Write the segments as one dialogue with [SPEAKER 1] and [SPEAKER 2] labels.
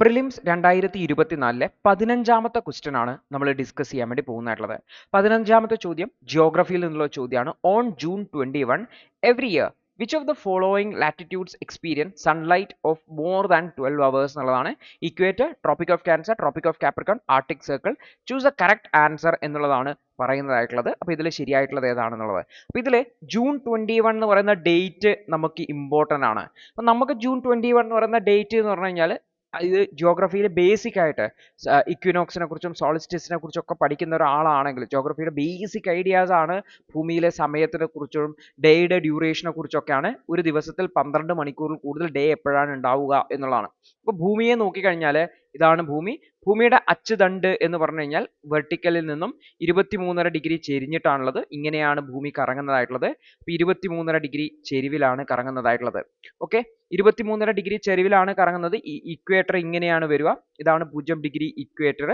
[SPEAKER 1] Prelims 2024 15ാമത്തെ question ആണ് നമ്മൾ discuss ചെയ്യാൻ വേണ്ടി പോകുന്നതായിട്ടുള്ളത്. 15ാമത്തെ ചോദ്യം ജിയോഗ്രഫിയിൽ നിന്നുള്ള ചോദ്യമാണ്. On June 21 every year which of the following latitudes experience sunlight of more than 12 hours എന്നുള്ളതാണ്. Equator, tropic of cancer, tropic of Capricorn, Arctic circle. Choose A correct answer എന്നുള്ളതാണ് പറയുന്നതായിട്ടുള്ളത്. അപ്പോൾ ഇതിൽ ശരിയായിട്ടുള്ളത് ഏതാണെന്നുള്ളത്. അപ്പോൾ ഇതിൽ ജൂൺ 21 എന്ന് പറയുന്ന ഡേറ്റ് നമുക്ക് ഇമ്പോർട്ടൻ്റ് ആണ്. അപ്പം നമുക്ക് ജൂൺ 21 എന്ന് പറയുന്ന ഡേറ്റ് എന്ന് പറഞ്ഞു കഴിഞ്ഞാൽ ഇത് ജിയോഗ്രഫിയിൽ ബേസിക് ആയിട്ട് ഇക്വിനോക്സിനെ കുറിച്ചും സോളിസ്റ്റിസിനെ കുറിച്ചും ഒക്കെ പഠിക്കുന്ന ഒരാളാണെങ്കിൽ ജിയോഗ്രഫിയുടെ ബേസിക് ഐഡിയാസ് ആണ് ഭൂമിയിലെ സമയത്തിനെ കുറിച്ചും ഡേയുടെ ഡ്യൂറേഷനെ കുറിച്ചൊക്കെയാണ്. ഒരു ദിവസത്തിൽ 12 മണിക്കൂറിൽ കൂടുതൽ ഡേ എപ്പോഴാണ് ഉണ്ടാവുക എന്നുള്ളതാണ്. അപ്പോൾ ഭൂമിയെ നോക്കിക്കഴിഞ്ഞാൽ ഇതാണ് ഭൂമി. ഭൂമിയുടെ അച്ചുതണ്ട് എന്ന് പറഞ്ഞു കഴിഞ്ഞാൽ വെർട്ടിക്കലിൽ നിന്നും 23.5 ഡിഗ്രി ചെരിഞ്ഞിട്ടാണുള്ളത്. ഇങ്ങനെയാണ് ഭൂമി കറങ്ങുന്നതായിട്ടുള്ളത്. അപ്പോൾ 23.5 ഡിഗ്രി ചെരിവിലാണ് കറങ്ങുന്നതായിട്ടുള്ളത്. ഓക്കെ, 23.5 ഡിഗ്രി ചെരിവിലാണ് കറങ്ങുന്നത്. ഇക്വേറ്റർ ഇങ്ങനെയാണ് വരിക. ഇതാണ് 0 ഡിഗ്രി ഇക്വേറ്റർ.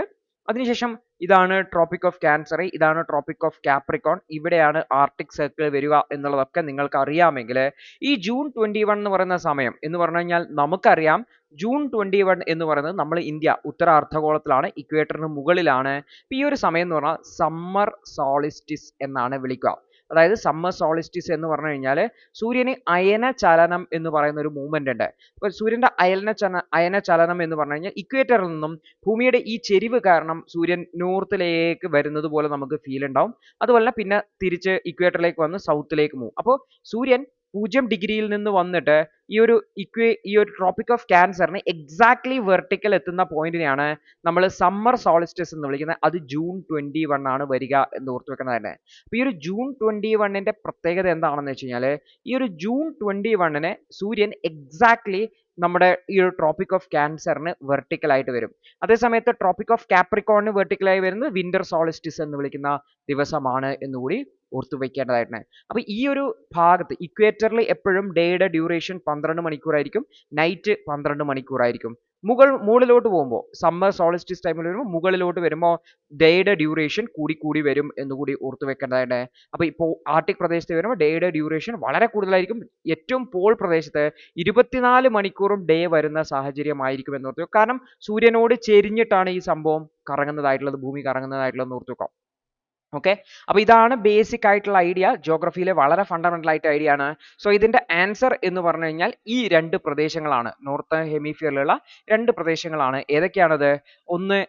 [SPEAKER 1] അതിനുശേഷം ഇതാണ് ട്രോപ്പിക് ഓഫ് ക്യാൻസർ, ഇതാണ് ട്രോപ്പിക് ഓഫ് കാപ്രിക്കോൺ, ഇവിടെയാണ് ആർട്ടിക് സർക്കിൾ വരിക എന്നുള്ളതൊക്കെ നിങ്ങൾക്ക് അറിയാമെങ്കിൽ ഈ ജൂൺ 21 എന്ന് പറയുന്ന സമയം എന്ന് പറഞ്ഞു കഴിഞ്ഞാൽ നമുക്കറിയാം ജൂൺ 21 എന്ന് പറയുന്നത് നമ്മൾ ഇന്ത്യ ഉത്തര അർദ്ധഗോളത്തിലാണ്, ഇക്വേറ്ററിന് മുകളിലാണ്. ഈ ഒരു സമയം എന്ന് പറഞ്ഞാൽ സമ്മർ സോളിസ്റ്റിസ് എന്നാണ് വിളിക്കുക. അതായത് സമ്മർ സോളിസ്റ്റിസ് എന്ന് പറഞ്ഞു കഴിഞ്ഞാൽ സൂര്യന് അയന ചലനം എന്ന് പറയുന്ന ഒരു മൂവ്മെന്റ് ഉണ്ട്. അപ്പോൾ സൂര്യന്റെ അയന ചലനം എന്ന് പറഞ്ഞു കഴിഞ്ഞാൽ ഇക്വേറ്ററിൽ നിന്നും ഭൂമിയുടെ ഈ ചെരിവ് കാരണം സൂര്യൻ നോർത്തിലേക്ക് വരുന്നത് പോലെ നമുക്ക് ഫീൽ ഉണ്ടാവും. അതുപോലെ പിന്നെ തിരിച്ച് ഇക്വേറ്ററിലേക്ക് വന്ന് സൗത്തിലേക്ക് മൂവ്. അപ്പോൾ സൂര്യൻ 0 ഡിഗ്രിയിൽ നിന്ന് വന്നിട്ട് ഈ ഒരു ട്രോപ്പിക് ഓഫ് ക്യാൻസറിന് എക്സാക്ട്ലി വെർട്ടിക്കൽ എത്തുന്ന പോയിന്റിനെയാണ് നമ്മൾ സമ്മർ സോളിസ്റ്റിസ് എന്ന് വിളിക്കുന്നത്. അത് ജൂൺ 21 ആണ് വരിക എന്ന് ഓർത്ത് വെക്കുന്നത് തന്നെ. അപ്പോൾ ഈ ഒരു ജൂൺ 21ന്റെ പ്രത്യേകത എന്താണെന്ന് വെച്ച് കഴിഞ്ഞാൽ ഈ ഒരു ജൂൺ 21ന് സൂര്യൻ എക്സാക്ട്ലി നമ്മുടെ ഈ ഒരു ട്രോപ്പിക് ഓഫ് ക്യാൻസറിന് വെർട്ടിക്കൽ ആയിട്ട് വരും. അതേസമയത്ത് ട്രോപ്പിക് ഓഫ് കാപ്രിക്കോണിന് വെർട്ടിക്കലായി വരുന്നത് വിന്റർ സോളിസ്റ്റിസ് എന്ന് വിളിക്കുന്ന ദിവസമാണ് എന്നുകൂടി ഓർത്തു വെക്കേണ്ടതായിട്ടുണ്ട്. അപ്പൊ ഈ ഒരു ഭാഗത്ത് ഇക്വേറ്ററിൽ എപ്പോഴും ഡേയുടെ ഡ്യൂറേഷൻ 12 മണിക്കൂറായിരിക്കും, നൈറ്റ് 12 മണിക്കൂറായിരിക്കും. മുകളിലോട്ട് പോകുമ്പോൾ സമ്മർ സോളിസ്റ്റിസ് ടൈമിൽ വരുമ്പോൾ മുകളിലോട്ട് വരുമ്പോൾ ഡേയുടെ ഡ്യൂറേഷൻ കൂടി വരും എന്നുകൂടി ഓർത്തു വെക്കേണ്ടതായിട്ട്. അപ്പോൾ ഇപ്പോൾ ആർട്ടിക് പ്രദേശത്ത് വരുമ്പോൾ ഡേയുടെ ഡ്യൂറേഷൻ വളരെ കൂടുതലായിരിക്കും. ഏറ്റവും പോൾ പ്രദേശത്ത് 24 മണിക്കൂറും ഡേ വരുന്ന സാഹചര്യമായിരിക്കും എന്ന് ഓർത്തു. കാരണം സൂര്യനോട് ചെരിഞ്ഞിട്ടാണ് ഈ സംഭവം കറങ്ങുന്നതായിട്ടുള്ളത്, ഭൂമി കറങ്ങുന്നതായിട്ടുള്ളത് ഓർത്തു വെക്കാം. ഓക്കെ, അപ്പോൾ ഇതാണ് ബേസിക് ആയിട്ടുള്ള ഐഡിയ. ജിയോഗ്രഫിയിലെ വളരെ ഫണ്ടമെന്റൽ ആയിട്ട് ഐഡിയ ആണ്. സോ ഇതിന്റെ ആൻസർ എന്ന് പറഞ്ഞു കഴിഞ്ഞാൽ ഈ രണ്ട് പ്രദേശങ്ങളാണ്, നോർത്തേൺ ഹെമിസ്ഫിയറിലുള്ള രണ്ട് പ്രദേശങ്ങളാണ്. ഏതൊക്കെയാണത്? ഒന്ന്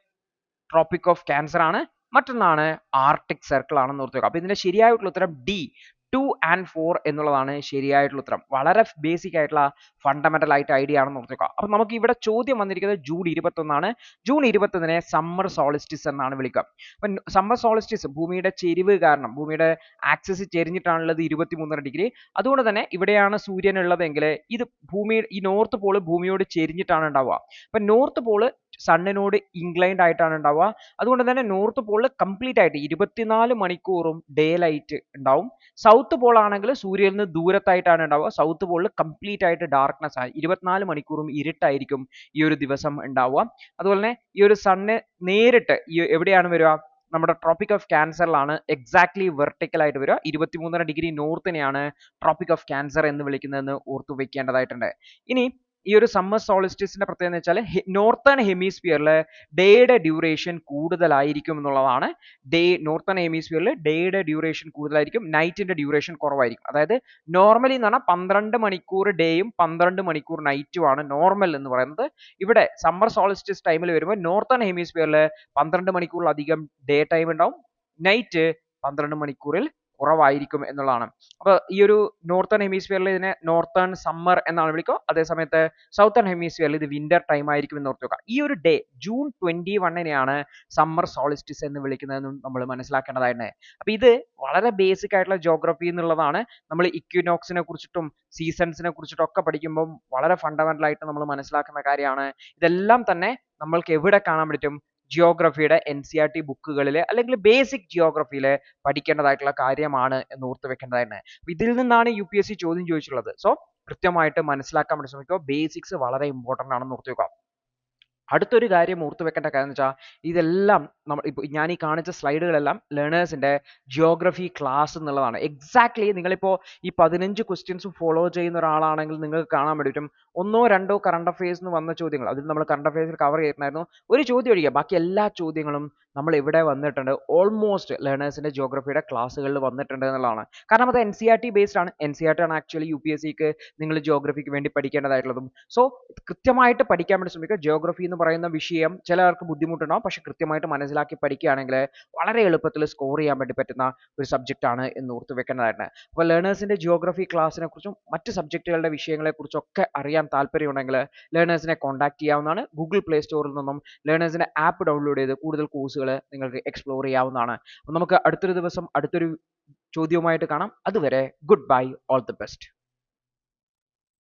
[SPEAKER 1] ട്രോപ്പിക് ഓഫ് ക്യാൻസർ ആണ്, മറ്റൊന്നാണ് ആർട്ടിക് സർക്കിൾ ആണെന്ന് ഓർത്ത് വെക്കുക. അപ്പോൾ ഇതിന്റെ ശരിയായിട്ടുള്ള ഉത്തരം ഡി 2 and 4 എന്നുള്ളതാണ് ശരിയായിട്ടുള്ള ഉത്തരം. വളരെ ബേസിക് ആയിട്ടുള്ള ഫണ്ടമെന്റൽ ആയിട്ട് ഐഡിയ ആണെന്ന് ഓർത്ത് വെക്കുക. അപ്പോൾ നമുക്ക് ഇവിടെ ചോദ്യം വന്നിരിക്കുന്നത് ജൂൺ 21 ആണ്. ജൂൺ 21നെ സമ്മർ സോളിസ്റ്റിസ് എന്നാണ് വിളിക്കുക. അപ്പം സമ്മർ സോളിസ്റ്റിസ് ഭൂമിയുടെ ചെരിവ് കാരണം, ഭൂമിയുടെ ആക്സിസ് ചെരിഞ്ഞിട്ടാണുള്ളത് 23.5 ഡിഗ്രി. അതുകൊണ്ട് തന്നെ ഇവിടെയാണ് സൂര്യൻ ഉള്ളതെങ്കിൽ ഇത് ഈ നോർത്ത് പോള് ഭൂമിയോട് ചെരിഞ്ഞിട്ടാണ് ഉണ്ടാവുക. അപ്പം നോർത്ത് പോള് സണ്ണിനോട് ഇൻക്ലൈൻഡ് ആയിട്ടാണ് ഉണ്ടാവുക. അതുകൊണ്ട് തന്നെ നോർത്ത് പോളിൽ കംപ്ലീറ്റ് ആയിട്ട് 24 മണിക്കൂറും ഡേ ലൈറ്റ് ഉണ്ടാവും. സൗത്ത് പോൾ ആണെങ്കിൽ സൂര്യനിൽ നിന്ന് ദൂരത്തായിട്ടാണ് ഉണ്ടാവുക. സൗത്ത് പോളിൽ കംപ്ലീറ്റ് ആയിട്ട് ഡാർക്ക്നെസ് ആയി 24 മണിക്കൂറും ഇരുട്ടായിരിക്കും ഈ ഒരു ദിവസം ഉണ്ടാവുക. അതുപോലെ തന്നെ ഈ ഒരു സണ്ണ് നേരിട്ട് എവിടെയാണ് വരിക? നമ്മുടെ ട്രോപ്പിക് ഓഫ് ക്യാൻസറിലാണ് എക്സാക്ട്ലി വെർട്ടിക്കൽ ആയിട്ട് വരിക. 23.5 ഡിഗ്രി നോർത്തിനെയാണ് ട്രോപ്പിക് ഓഫ് ക്യാൻസർ എന്ന് വിളിക്കുന്നതെന്ന് ഓർത്തു വെക്കേണ്ടതായിട്ടുണ്ട്. ഇനി ഈ ഒരു സമ്മർ സോളിസ്റ്റിസിന്റെ പ്രത്യേകത എന്ന് വെച്ചാൽ നോർത്തേൺ ഹെമിസ്ഫിയറിൽ ഡേയുടെ ഡ്യൂറേഷൻ കൂടുതലായിരിക്കും എന്നുള്ളതാണ്. നോർത്തേൺ ഹെമിസ്ഫിയറിൽ ഡേയുടെ ഡ്യൂറേഷൻ കൂടുതലായിരിക്കും, നൈറ്റിന്റെ ഡ്യൂറേഷൻ കുറവായിരിക്കും. അതായത് നോർമലി എന്ന് പറഞ്ഞാൽ 12 മണിക്കൂർ ഡേയും 12 മണിക്കൂർ നൈറ്റും ആണ് നോർമൽ എന്ന് പറയുന്നത്. ഇവിടെ സമ്മർ സോളിസ്റ്റിസ് ടൈമിൽ വരുമ്പോൾ നോർത്തേൺ ഹെമിസ്ഫിയറിൽ 12 മണിക്കൂറിലധികം ഡേ ടൈം ഉണ്ടാവും, നൈറ്റ് 12 മണിക്കൂറിൽ കുറവായിരിക്കും എന്നുള്ളതാണ്. അപ്പോൾ ഈ ഒരു നോർത്തേൺ ഹെമിസ്ഫിയറിൽ ഇതിനെ നോർത്തേൺ സമ്മർ എന്നാണ് വിളിക്കുക. അതേസമയത്ത് സൗത്തേൺ ഹെമിസ്ഫിയറിൽ ഇത് വിന്റർ ടൈം ആയിരിക്കും എന്ന് ഓർത്ത് വെക്കുക. ഈ ഒരു ഡേ ജൂൺ 21നെയാണ് സമ്മർ സോളിസ്റ്റിസ് എന്ന് വിളിക്കുന്നതെന്നും നമ്മൾ മനസ്സിലാക്കേണ്ടതായിട്ട്. അപ്പോൾ ഇത് വളരെ ബേസിക് ആയിട്ടുള്ള ജിയോഗ്രഫി എന്നുള്ളതാണ്. നമ്മൾ ഇക്വിനോക്സിനെ കുറിച്ചിട്ടും സീസൺസിനെ കുറിച്ചിട്ടും ഒക്കെ പഠിക്കുമ്പോൾ വളരെ ഫണ്ടമെന്റൽ ആയിട്ട് നമ്മൾ മനസ്സിലാക്കുന്ന കാര്യമാണ്. ഇതെല്ലാം തന്നെ നമ്മൾക്ക് എവിടെ കാണാൻ പറ്റും? ജിയോഗ്രഫിയുടെ NCERT ബുക്കുകളിൽ അല്ലെങ്കിൽ ബേസിക് ജിയോഗ്രഫിയിൽ പഠിക്കേണ്ടതായിട്ടുള്ള കാര്യമാണ് എന്ന് ഓർത്ത് വെക്കേണ്ടതായിട്ട്. ഇതിൽ നിന്നാണ് UPSC ചോദ്യം ചോദിച്ചിട്ടുള്ളത്. സോ കൃത്യമായിട്ട് മനസ്സിലാക്കാൻ വേണ്ടി ശ്രമിക്കുക. ബേസിക്സ് വളരെ ഇമ്പോർട്ടന്റ് ആണെന്ന് ഓർത്ത് വെക്കുക. അടുത്തൊരു കാര്യം ഓർത്ത് വെക്കേണ്ട കാര്യം എന്ന് വെച്ചാൽ ഇതെല്ലാം ഇപ്പോൾ ഞാൻ ഈ കാണിച്ച സ്ലൈഡുകളെല്ലാം ലേണേഴ്സിന്റെ ജിയോഗ്രഫി ക്ലാസ് എന്നുള്ളതാണ്. എക്സാക്ട്ലി നിങ്ങളിപ്പോൾ ഈ 15 ക്വസ്റ്റ്യൻസും ഫോളോ ചെയ്യുന്ന ഒരാളാണെങ്കിൽ നിങ്ങൾക്ക് കാണാൻ പറ്റും ഒന്നോ രണ്ടോ കറണ്ട് അഫയേഴ്സിന് വന്ന ചോദ്യങ്ങൾ, അതിൽ നമ്മൾ കറണ്ട് അഫയേഴ്സിൽ കവർ ചെയ്യുന്നുണ്ടായിരുന്നു, ഒരു ചോദ്യം ഒഴികെ ബാക്കി എല്ലാ ചോദ്യങ്ങളും നമ്മൾ ഇവിടെ വന്നിട്ടുണ്ട്. ഓൾമോസ്റ്റ് ലേണേഴ്സിന്റെ ജിയോഗ്രഫിയുടെ ക്ലാസ്സുകളിൽ വന്നിട്ടുണ്ട് എന്നുള്ളതാണ്. കാരണം അത് NCERT ബേസ്ഡ് ആണ്. NCERT ആണ് ആക്ച്വലി UPSCക്ക് നിങ്ങൾ ജിയോഗ്രഫിക്ക് വേണ്ടി പഠിക്കേണ്ടതായിട്ടുള്ളതും. സോ കൃത്യമായിട്ട് പഠിക്കാൻ വേണ്ടി ശ്രമിക്കുക. ജിയോഗ്രഫി എന്ന് പറയുന്ന വിഷയം ചിലർക്ക് ബുദ്ധിമുട്ടുണ്ടാവും, പക്ഷെ കൃത്യമായിട്ട് മനസ്സിലാക്കി പഠിക്കുകയാണെങ്കിൽ വളരെ എളുപ്പത്തിൽ സ്കോർ ചെയ്യാൻ വേണ്ടി പറ്റുന്ന ഒരു സബ്ജക്റ്റ് ആണ് എന്ന് ഓർത്ത് വെക്കേണ്ടതായിട്ട്. അപ്പോൾ ലേണേഴ്സിന്റെ ജിയോഗ്രഫി ക്ലാസ്സിനെ കുറിച്ചും മറ്റ് സബ്ജക്റ്റുകളുടെ വിഷയങ്ങളെ കുറിച്ചൊക്കെ അറിയാൻ താല്പര്യമുണ്ടെങ്കിൽ ലേണേഴ്സിനെ കോൺടാക്ട് ചെയ്യാവുന്നതാണ്. ഗൂഗിൾ പ്ലേ സ്റ്റോറിൽ നിന്നും ലേണേഴ്സിന്റെ ആപ്പ് ഡൗൺലോഡ് ചെയ്ത് കൂടുതൽ കോഴ്സുകൾ നിങ്ങൾക്ക് എക്സ്പ്ലോർ ചെയ്യാവുന്നതാണ്. അപ്പോൾ നമുക്ക് അടുത്തൊരു ദിവസം അടുത്തൊരു ചോദ്യവുമായിട്ട് കാണാം. അതുവരെ good bye, all the best.